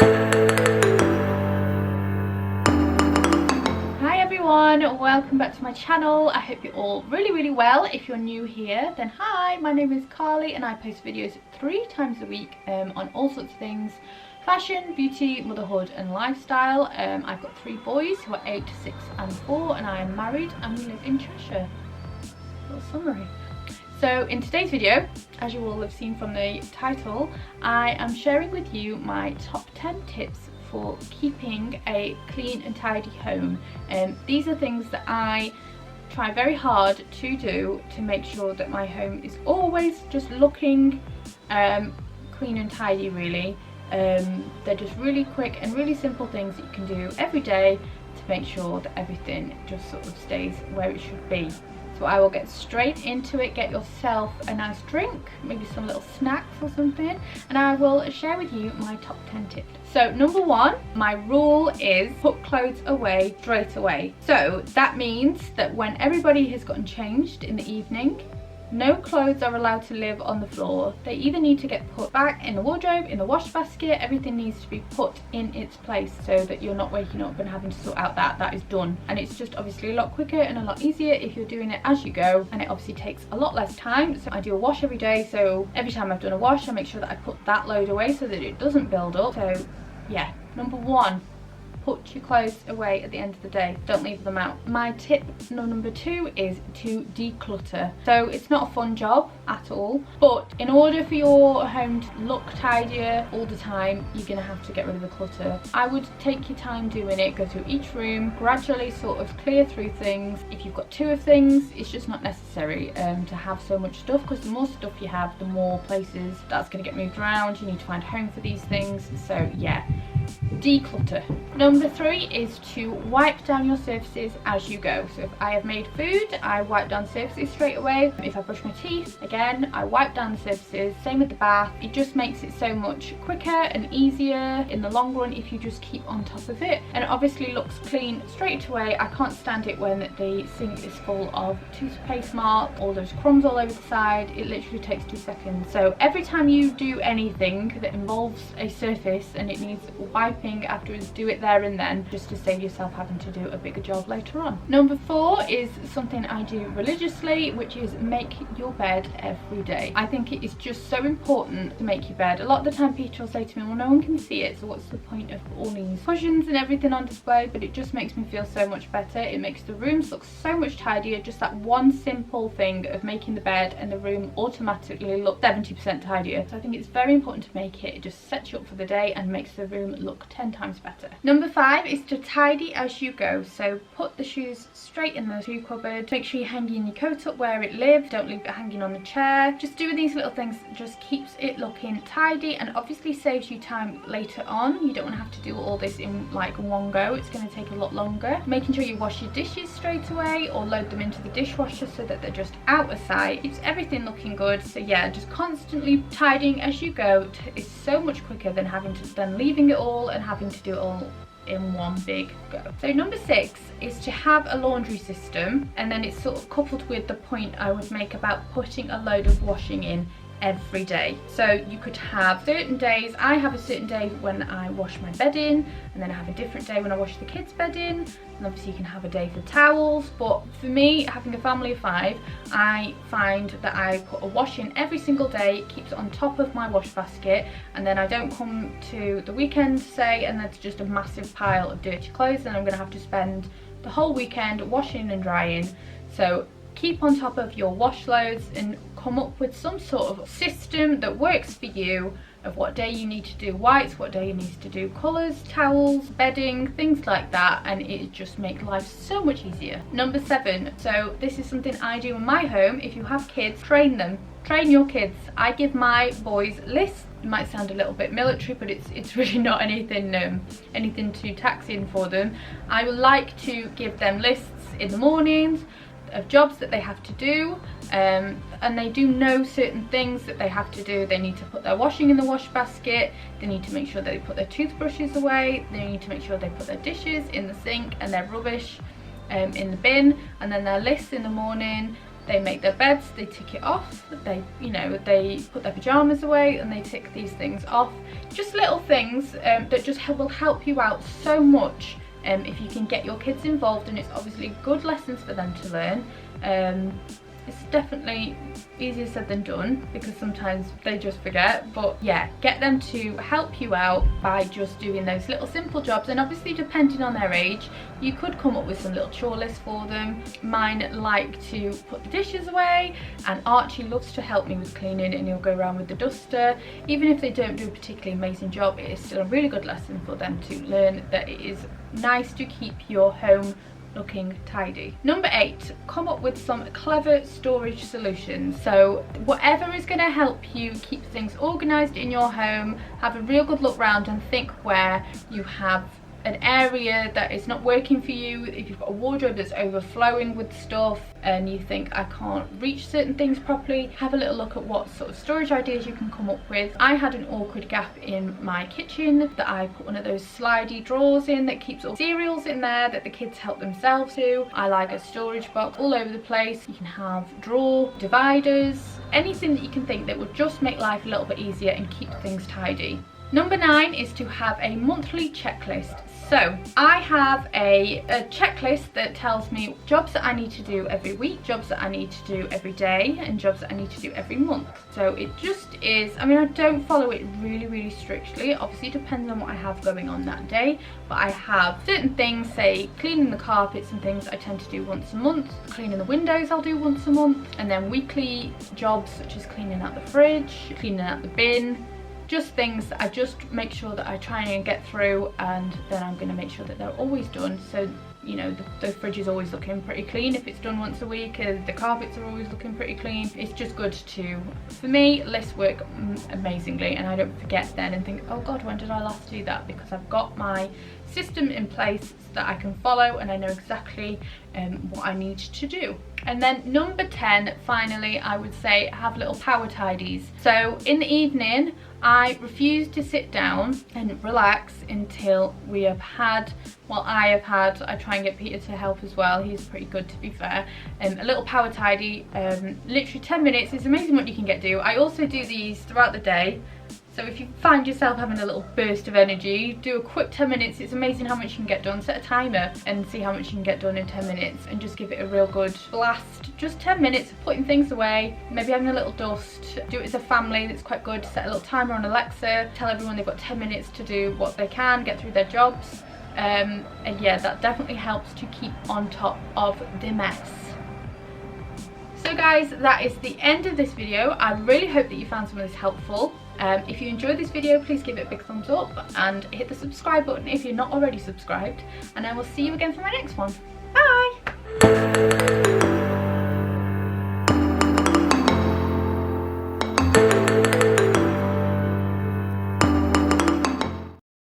Hi everyone, welcome back to my channel. I hope you're all really well. If you're new here, then hi, my name is Carly and I post videos 3 times a week on all sorts of things: fashion, beauty, motherhood and lifestyle. I've got 3 boys who are 8, 6 and 4, and I am married and we live in Cheshire. Little summary. So in today's video, as you will have seen from the title, I am sharing with you my top 10 tips for keeping a clean and tidy home. These are things that I try very hard to do to make sure that my home is always just looking clean and tidy, really. They're just really quick and really simple things that you can do every day to make sure that everything just sort of stays where it should be. So I will get straight into it. Get yourself a nice drink, maybe some little snacks or something, and I will share with you my top 10 tips. So number 1, my rule is put clothes away straight away. So that means that when everybody has gotten changed in the evening, no clothes are allowed to live on the floor. They either need to get put back in the wardrobe, in the wash basket. Everything needs to be put in its place so that you're not waking up and having to sort out that is done. And it's just obviously a lot quicker and a lot easier if you're doing it as you go, and it obviously takes a lot less time. So I do a wash every day, so every time I've done a wash I make sure that I put that load away so that it doesn't build up. So yeah, number 1, put your clothes away at the end of the day. Don't leave them out. My tip number 2 is to declutter. So it's not a fun job at all, but in order for your home to look tidier all the time, you're gonna have to get rid of the clutter. I would take your time doing it, go through each room, gradually sort of clear through things. If you've got 2 of things, it's just not necessary to have so much stuff, because the more stuff you have, the more places that's gonna get moved around. You need to find a home for these things. So yeah, declutter. Number 3 is to wipe down your surfaces as you go. So if I have made food, I wipe down surfaces straight away. If I brush my teeth, again, I wipe down the surfaces. Same with the bath. It just makes it so much quicker and easier in the long run if you just keep on top of it. And it obviously looks clean straight away. I can't stand it when the sink is full of toothpaste marks, all those crumbs all over the side. It literally takes 2 seconds. So every time you do anything that involves a surface and it needs wiping afterwards, do it there and then, just to save yourself having to do a bigger job later on. Number 4 is something I do religiously, which is make your bed every day. I think it is just so important to make your bed. A lot of the time people say to me, well, no one can see it, so what's the point of all these cushions and everything on display? But it just makes me feel so much better. It makes the rooms look so much tidier. Just that one simple thing of making the bed and the room automatically look 70% tidier. So I think it's very important to make it. It just sets you up for the day and makes the room look 10 times better. Number 5 is to tidy as you go. So put the shoes straight in the shoe cupboard. Make sure you're hanging your coat up where it lives. Don't leave it hanging on the chair. Just doing these little things just keeps it looking tidy, and obviously saves you time later on. You don't want to have to do all this in like one go. It's going to take a lot longer. Making sure you wash your dishes straight away or load them into the dishwasher so that they're just out of sight. Keeps everything looking good. So yeah, just constantly tidying as you go is so much quicker than leaving it all and having to do it all in one big go. So number 6 is to have a laundry system, and then it's sort of coupled with the point I would make about putting a load of washing in every day. So you could have certain days. I have a certain day when I wash my bedding, and then I have a different day when I wash the kids' bedding, and obviously you can have a day for towels. But for me, having a family of 5, I find that I put a wash in every single day. It keeps it on top of my wash basket, and then I don't come to the weekend, say, and there's just a massive pile of dirty clothes, and I'm going to have to spend the whole weekend washing and drying. So keep on top of your wash loads and come up with some sort of system that works for you, of what day you need to do whites, what day you need to do colours, towels, bedding, things like that, and it just makes life so much easier. Number 7, so this is something I do in my home. If you have kids, train them. Train your kids. I give my boys lists. It might sound a little bit military, but it's really not anything too taxing for them. I would like to give them lists in the mornings of jobs that they have to do, and they do know certain things that they have to do. They need to put their washing in the wash basket, they need to make sure they put their toothbrushes away, they need to make sure they put their dishes in the sink and their rubbish in the bin, and then their lists in the morning they make their beds, they tick it off, they, you know, they put their pyjamas away and they tick these things off. Just little things that just will help you out so much if you can get your kids involved, and it's obviously good lessons for them to learn. It's definitely easier said than done because sometimes they just forget, but yeah, get them to help you out by just doing those little simple jobs. And obviously depending on their age, you could come up with some little chore lists for them. Mine like to put the dishes away, and Archie loves to help me with cleaning, and he'll go around with the duster. Even if they don't do a particularly amazing job, it is still a really good lesson for them to learn that it is nice to keep your home looking tidy. Number 8, come up with some clever storage solutions. So whatever is going to help you keep things organized in your home, have a real good look round and think where you have an area that is not working for you. If you've got a wardrobe that's overflowing with stuff and you think I can't reach certain things properly, have a little look at what sort of storage ideas you can come up with. I had an awkward gap in my kitchen that I put one of those slidey drawers in that keeps all cereals in there that the kids help themselves to. I like a storage box all over the place. You can have drawer dividers, anything that you can think that would just make life a little bit easier and keep things tidy. Number 9 is to have a monthly checklist. So I have a checklist that tells me jobs that I need to do every week, jobs that I need to do every day, and jobs that I need to do every month. So it just is, I mean, I don't follow it really strictly. Obviously it depends on what I have going on that day, but I have certain things, say cleaning the carpets and things I tend to do once a month, cleaning the windows I'll do once a month, and then weekly jobs such as cleaning out the fridge, cleaning out the bin. Just things that I just make sure that I try and get through, and then I'm going to make sure that they're always done. So, you know, the fridge is always looking pretty clean if it's done once a week, the carpets are always looking pretty clean. It's just good to, for me, lists work amazingly, and I don't forget then and think, oh god, when did I last do that? Because I've got my system in place that I can follow, and I know exactly what I need to do. And then number 10, finally, I would say have little power tidies. So in the evening, I refuse to sit down and relax until we have had, well, I try and get Peter to help as well, he's pretty good to be fair, a little power tidy, literally 10 minutes. It's amazing what you can get do. I also do these throughout the day. So if you find yourself having a little burst of energy, do a quick 10 minutes. It's amazing how much you can get done. Set a timer and see how much you can get done in 10 minutes and just give it a real good blast. Just 10 minutes of putting things away, maybe having a little dust. Do it as a family, that's quite good. Set a little timer on Alexa, tell everyone they've got 10 minutes to do what they can, get through their jobs. And yeah, that definitely helps to keep on top of the mess. So guys, that is the end of this video. I really hope that you found some of this helpful. If you enjoyed this video, please give it a big thumbs up and hit the subscribe button if you're not already subscribed, and I will see you again for my next one. Bye!